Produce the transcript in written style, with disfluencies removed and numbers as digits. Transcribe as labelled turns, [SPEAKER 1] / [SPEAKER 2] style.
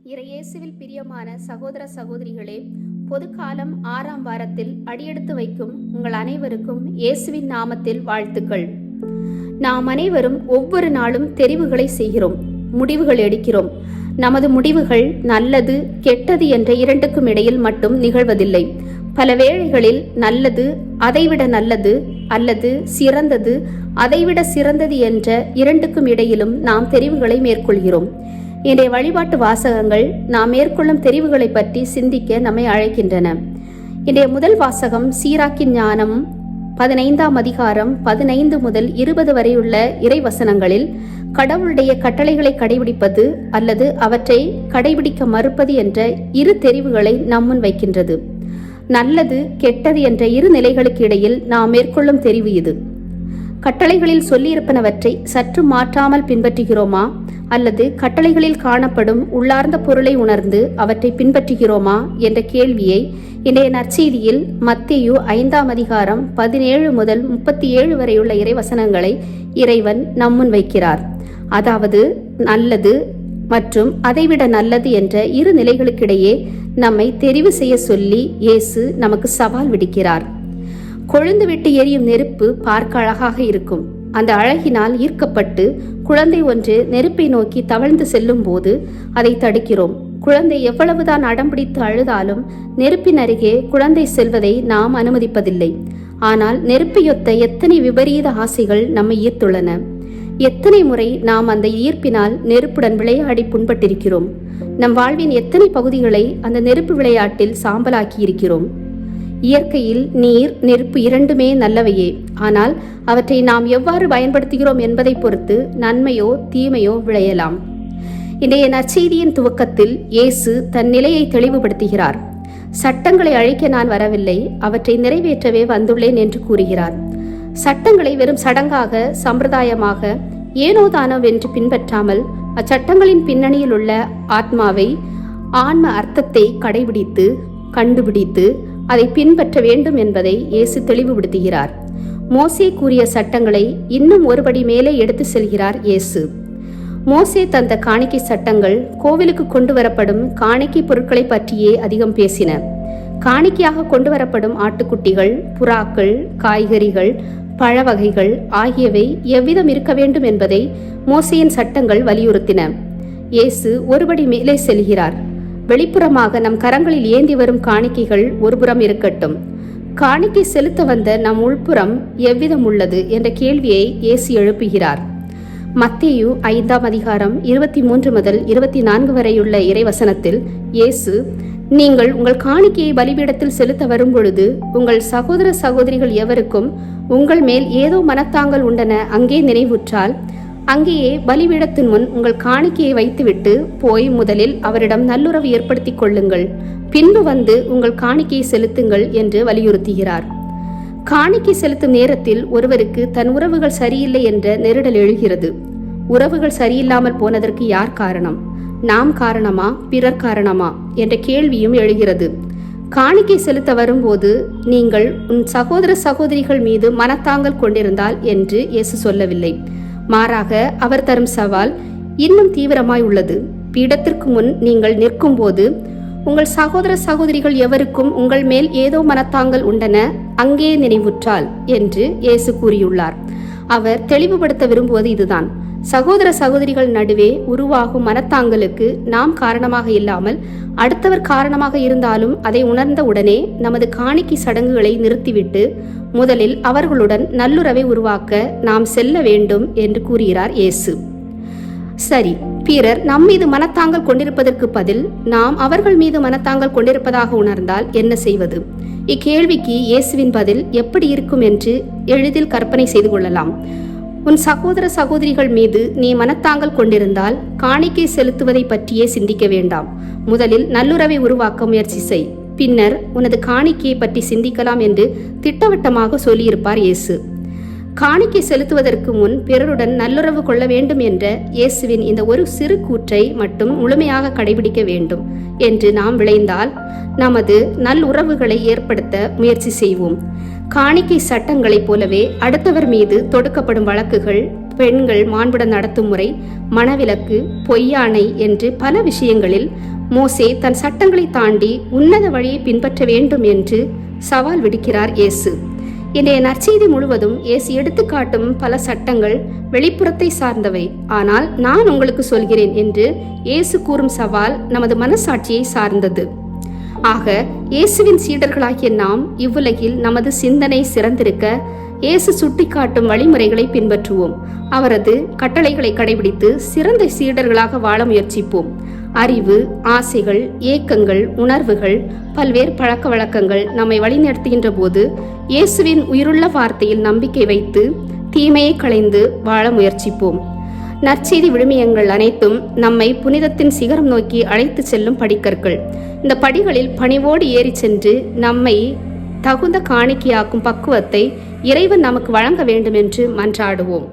[SPEAKER 1] இறையேசுவில் பிரியமான சகோதர சகோதரிகளே, பொதுக்காலம் 6ஆம் வாரத்தில் அடியெடுத்து வைக்கும் உங்கள் அனைவருக்கும் இயேசுவின் நாமத்தில் வாழ்த்துக்கள். நாம் அனைவரும் ஒவ்வொரு நாளும் தெரிவுகளை செய்கிறோம், முடிவுகள் எடுக்கிறோம். நமது முடிவுகள் நல்லது கெட்டது என்ற இரண்டுக்கும் இடையில் மட்டும் நிகழ்வதில்லை. பல வேளைகளில் நல்லது, அதைவிட நல்லது, அல்லது சிறந்தது, அதைவிட சிறந்தது என்ற இரண்டுக்கும் இடையிலும் நாம் தெரிவுகளை மேற்கொள்கிறோம். இன்றைய வழிபாட்டு வாசகங்கள் நாம் மேற்கொள்ளும் தெரிவுகளை பற்றி சிந்திக்க நம்மை அழைக்கின்றன. இன்றைய முதல் வாசகம் சீராக்கின் ஞானம் 15ஆம் அதிகாரம் 15 முதல் 20 வரையுள்ள இறைவசனங்களில் கடவுளுடைய கட்டளைகளை கடைபிடிப்பது அல்லது அவற்றை கடைபிடிக்க மறுப்பது என்ற இரு தெரிவுகளை நம்முன் வைக்கின்றது. நல்லது கெட்டது என்ற இரு நிலைகளுக்கு இடையில் நாம் மேற்கொள்ளும் தெரிவு இது. கட்டளைகளில் சொல்லியிருப்பனவற்றை சற்று மாற்றாமல் பின்பற்றுகிறோமா, அல்லது கட்டளைகளில் காணப்படும் உள்ளார்ந்த பொருளை உணர்ந்து அவற்றை பின்பற்றுகிறோமா என்ற கேள்வியை இன்றைய நற்செய்தியில் மத்தேயு 5ஆம் அதிகாரம் 17 முதல் 37 வரையுள்ள இறைவசனங்களை இறைவன் நம்முன் வைக்கிறார். அதாவது நல்லது மற்றும் அதைவிட நல்லது என்ற இரு நிலைகளுக்கிடையே நம்மை தெரிவு செய்ய சொல்லி இயேசு நமக்கு சவால் விடுக்கிறார். கொழுந்து விட்டு எரியும் நெருப்பு பார்க்க அழகாக இருக்கும். அந்த அழகினால் ஈர்க்கப்பட்டு குழந்தை ஒன்று நெருப்பை நோக்கி தவழ்ந்து செல்லும் போது அதை தடுக்கிறோம். குழந்தை எவ்வளவுதான் அடம்பிடித்து அழுதாலும் நெருப்பின் அருகே குழந்தை செல்வதை நாம் அனுமதிப்பதில்லை. ஆனால் நெருப்பையொத்த எத்தனை விபரீத ஆசைகள் நம்மை ஈர்த்துள்ளன. எத்தனை முறை நாம் அந்த ஈர்ப்பினால் நெருப்புடன் விளையாடி புண்பட்டிருக்கிறோம். நம் வாழ்வின் எத்தனை பகுதிகளை அந்த நெருப்பு விளையாட்டில் சாம்பலாக்கி இருக்கிறோம். இயற்கையில் நீர், நெருப்பு இரண்டுமே நல்லவையே. ஆனால் அவற்றை நாம் எவ்வாறு பயன்படுத்துகிறோம் என்பதை பொறுத்து நன்மையோ தீமையோ விளையலாம். இன்றைய நற்செய்தியின் துவக்கத்தில் இயேசு தன் நிலையை தெளிவுபடுத்துகிறார். சட்டங்களை அழிக்க நான் வரவில்லை, அவற்றை நிறைவேற்றவே வந்துள்ளேன் என்று கூறுகிறார். சட்டங்களை வெறும் சடங்காக, சம்பிரதாயமாக, ஏனோ தானோ வென்று பின்பற்றாமல் அச்சட்டங்களின் பின்னணியில் உள்ள ஆத்மாவை, ஆன்ம அர்த்தத்தை கடைபிடித்து கண்டுபிடித்து அதை பின்பற்ற வேண்டும் என்பதை இயேசு தெளிவுபடுத்துகிறார். மோசே கூறிய சட்டங்களை இன்னும் ஒருபடி மேலே எடுத்து செல்கிறார் இயேசு. மோசே தந்த காணிக்கை சட்டங்கள் கோவிலுக்கு கொண்டு வரப்படும் காணிக்கை பொருட்களை பற்றியே அதிகம் பேசின. காணிக்கையாக கொண்டு வரப்படும் ஆட்டுக்குட்டிகள், புறாக்கள், காய்கறிகள், பழ வகைகள் ஆகியவை எவ்விதம் இருக்க வேண்டும் என்பதை மோசேயின் சட்டங்கள் வலியுறுத்தின. இயேசு ஒருபடி மேலே செல்கிறார். வெளிப்புறமாக நம் கரங்களில் ஏந்தி வரும் காணிக்கைகள் ஒருபுறம் இருக்கட்டும், காணிக்கை செலுத்த வந்த நம் உள்புறம் எவ்விதம் உள்ளது என்ற கேள்வியை இயேசு எழுப்புகிறார். மத்தேயு 5ஆம் அதிகாரம் 23 முதல் 24 வரையுள்ள இறைவசனத்தில் இயேசு, நீங்கள் உங்கள் காணிக்கையை பலிபீடத்தில் செலுத்த வரும்பொழுது உங்கள் சகோதர சகோதரிகள் எவருக்கும் உங்கள் மேல் ஏதோ மனத்தாங்கல் உண்டன அங்கே நினைவுற்றால், அங்கேயே பலிபீடத்தின் முன் உங்கள் காணிக்கையை வைத்துவிட்டு போய் முதலில் அவரிடம் நல்லுறவு ஏற்படுத்திக் கொள்ளுங்கள், பின்பு வந்து உங்கள் காணிக்கையை செலுத்துங்கள் என்று வலியுறுத்துகிறார். காணிக்கை செலுத்தும் நேரத்தில் ஒருவருக்கு தன் உறவுகள் சரியில்லை என்ற நெருடல் எழுகிறது. உறவுகள் சரியில்லாமல் போனதற்கு யார் காரணம்? நாம் காரணமா, பிறர் காரணமா என்ற கேள்வியும் எழுகிறது. காணிக்கை செலுத்த வரும்போது நீங்கள் உன் சகோதர சகோதரிகள் மீது மனத்தாங்கல் கொண்டிருந்தால் என்று இயேசு சொல்லவில்லை. மாறாக அவர் தரும் சவால் இன்னும் தீவிரமாய் உள்ளது. பீடத்திற்கு முன் நீங்கள் நிற்கும் போது உங்கள் சகோதர சகோதரிகள் எவருக்கும் உங்கள் மேல் ஏதோ மனத்தாங்கல் உண்டன அங்கே நினைவுற்றால் என்று இயேசு கூறியுள்ளார். அவர் தெளிவுபடுத்த விரும்புவது இதுதான். சகோதர சகோதரிகள் நடுவே உருவாகும் மனத்தாங்கலுக்கு நாம் காரணமாக இல்லாமல் அடுத்தவர் காரணமாக இருந்தாலும் அதை உணர்ந்த உடனே நமது காணிக்கை சடங்குகளை நிறுத்திவிட்டு முதலில் அவர்களுடன் நல்லுறவை உருவாக்க நாம் செல்ல வேண்டும் என்று கூறுகிறார் இயேசு. சரி, பிறர் நம் மீது மனத்தாங்கல் கொண்டிருப்பதற்கு பதில் நாம் அவர்கள் மீது மனத்தாங்கல் கொண்டிருப்பதாக உணர்ந்தால் என்ன செய்வது? இக்கேள்விக்கு இயேசுவின் பதில் எப்படி இருக்கும் என்று எளிதில் கற்பனை செய்து கொள்ளலாம். உன் சகோதர சகோதரிகள் மீது நீ மனத்தாங்கல் கொண்டிருந்தால் காணிக்கை செலுத்துவதை பற்றியே சிந்திக்க வேண்டாம். முதலில் நல்லுறவை உருவாக்க முயற்சி செய், பின்னர் உனது காணிக்கையை பற்றி சிந்திக்கலாம் என்று திட்டவட்டமாக சொல்லியிருப்பார் இயேசு. காணிக்கை செலுத்துவதற்கு முன் பிறருடன் நல்லுறவு கொள்ள வேண்டும் என்ற இயேசுவின் இந்த ஒரு சிறு கூற்றை மட்டும் முழுமையாக கடைபிடிக்க வேண்டும் என்று நாம் விளைந்தால் நமது நல்லுறவுகளை ஏற்படுத்த முயற்சி செய்வோம். காணிக்கை சட்டங்களைப் போலவே அடுத்தவர் மீது தொடுக்கப்படும் வழக்குகள் பெண்கள் மாண்புடன் நடத்தும் முறை, மணவிலக்கு, பொய்யானை என்று பல விஷயங்களில் மோசே தன் சட்டங்களை தாண்டி உன்னத வழியை பின்பற்ற வேண்டும் என்று சவால் விடுக்கிறார் இயேசு. இன்றைய நற்செய்தி முழுவதும் இயேசு எடுத்துக்காட்டும் பல சட்டங்கள் வெளிப்புறத்தை சார்ந்தவை. ஆனால் நான் உங்களுக்கு சொல்கிறேன் என்று இயேசு கூறும் சவால் நமது மனசாட்சியை சார்ந்தது. ஆக இயேசுவின் சீடர்களாகிய நாம் இவ்வுலகில் நமது சிந்தனை சிறந்திருக்க இயேசு சுட்டிக்காட்டும் வழிமுறைகளை பின்பற்றுவோம். அவரது கட்டளைகளை கடைபிடித்து சிறந்த சீடர்களாக வாழ முயற்சிப்போம். அறிவு, ஆசைகள், ஏக்கங்கள், உணர்வுகள், பல்வேறு பழக்க வழக்கங்கள் நம்மை வழிநடத்துகின்ற போது இயேசுவின் உயிருள்ள வார்த்தையில் நம்பிக்கை வைத்து தீமையை களைந்து வாழ முயற்சிப்போம். நற்செய்தி விழுமியங்கள் அனைத்தும் நம்மை புனிதத்தின் சிகரம் நோக்கி அழைத்து செல்லும் படிக்கற்கள். இந்த படிகளில் பணிவோடு ஏறி சென்று நம்மை தகுந்த காணிக்கையாக்கும் பக்குவத்தை இறைவன் நமக்கு வழங்க வேண்டும் என்று மன்றாடுவோம்.